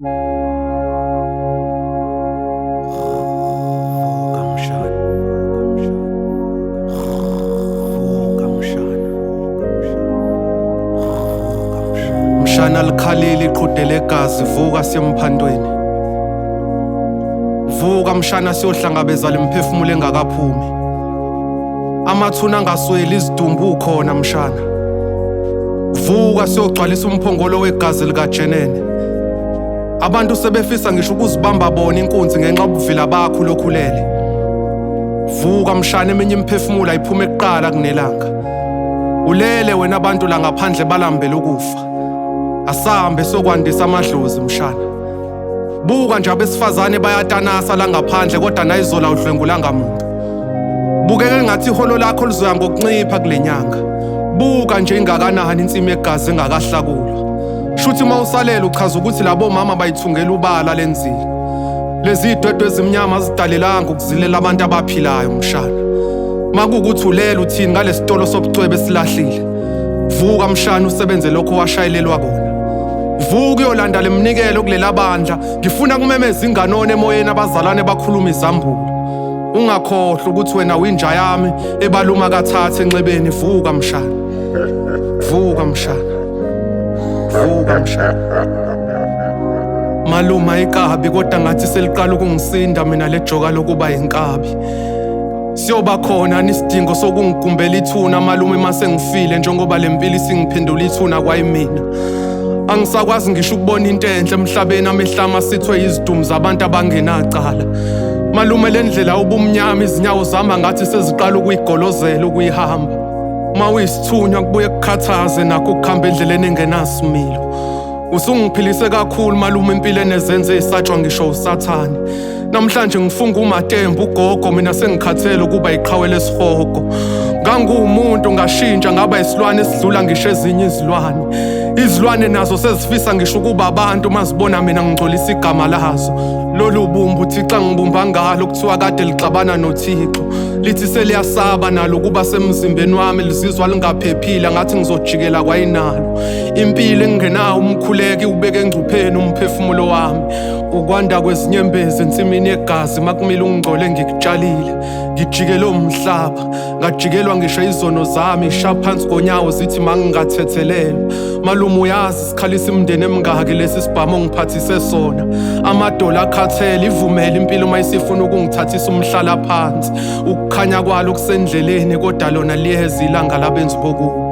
Mshana likhalile iqhudele egazi, vuka siyemphandweni. Vuka mshana siyohlangabeza lemphefumulo engakaphumi. Amathuna angasweli izidumbu ukhona mshana. Vuka siyogcwalisa umphongolo wegazi likajenene. Abantu sebefisa ngisho ukuzibamba bona inkunzi ngenxa yobuvila bakho lokhulele. Vuka mshana, eminye imphefumulo ayiphuma ekuqala kunelanga. Ulele wena abantu la ngaphandle balambele ukufa. Asambe sokwandisa amadlozi mshana. Buka nje abesifazane bayatanasa la ngaphandle kodwa nayizola udlwengulanga muntu. Bukeke ngathi iholo lakho lizoya ngokuncipha kule nyanga. Buka nje ingakanani insimi yegazi engakahlakulwa. Shuthi uma usalela uchaza ukuthi labo mama bayithungela ubala lenzile. Lezi idwedwe ezimnyama zidalelanga ukuzilela abantu abaphilayo mshana. Makukuthi ulela uthini ngalesitolo sobucwebe esilahlile. Vuka mshana usebenze lokho washayelelwa kona. Vuka uyolanda lemnikelo kulela bandla. Ngifuna kumemeza inganone emoyeni abazalwane bakhuluma izambulo. Ungakhohlwa ukuthi wena winja yami ebaluma kathathu enxebeni. Vuka mshana. Vuka mshana. Vuka mshana. Maluma ikabi kodwa ngathi seliqala ukungisinda mina lejoka lokuba inkabi. Siyoba khona nisidingo sokungigumbela ithuna malume mase ngifile njengoba lempilo isingiphendula ithuna kwayimina. Angisakwazi ngisho ukubona into enhle emhlabeni amehlama sithwe izidumo zabantu abangenacala. Malume lendlela ubumnyama izinyawo zami ngathi seziqala ukuyigolozela ukuyihamba. Mawuyisithunywa kubuye kukhathaze nakho ukuhamba endleleni engenasimilo. Usungiphilise kakhulu malume impilo enezenze isatshwa ngisho usathane. Namhlanje ngifunga uMatembu ugogo mina sengikhathele ukuba iqhawe lesihogo. Ngangumuntu ngashintsha ngaba isilwane esidlula ngisho ezinye izilwane. Izilwane nazo sezifisa ngisho ukuba abantu mazibona mina ngingcolisa igama lazo. Lolu bumbu uThixo ngibumba ngalo kuthiwa kade lixabana noThixo. Lithi seliyasaba nalo ukuba semzimbeni wami lizizwa lingaphephile ngathi ngizojikela kwayinalo. Impilo engenawo umkhuleki ubeke engcupheni umphefumulo wami. Ukwanda kwezinyembezi ensimini yegazi makumile ungigcole ngikutshalile. Ngijikele umhlaba ngajikelwa ngisho izono zami ishaphansi konyawo zithi mangingathethelelwa. Malume uyazi sikhalisa imndeni emingaki lesi sibhamu ongiphathise sona. Amadola akhathele ivumele impilo mayisifuna ukungithathisa umhlala phansi. Ukukhanya kwalo kusendleleni kodwa lona liyeza ilanga labenzi bokubi.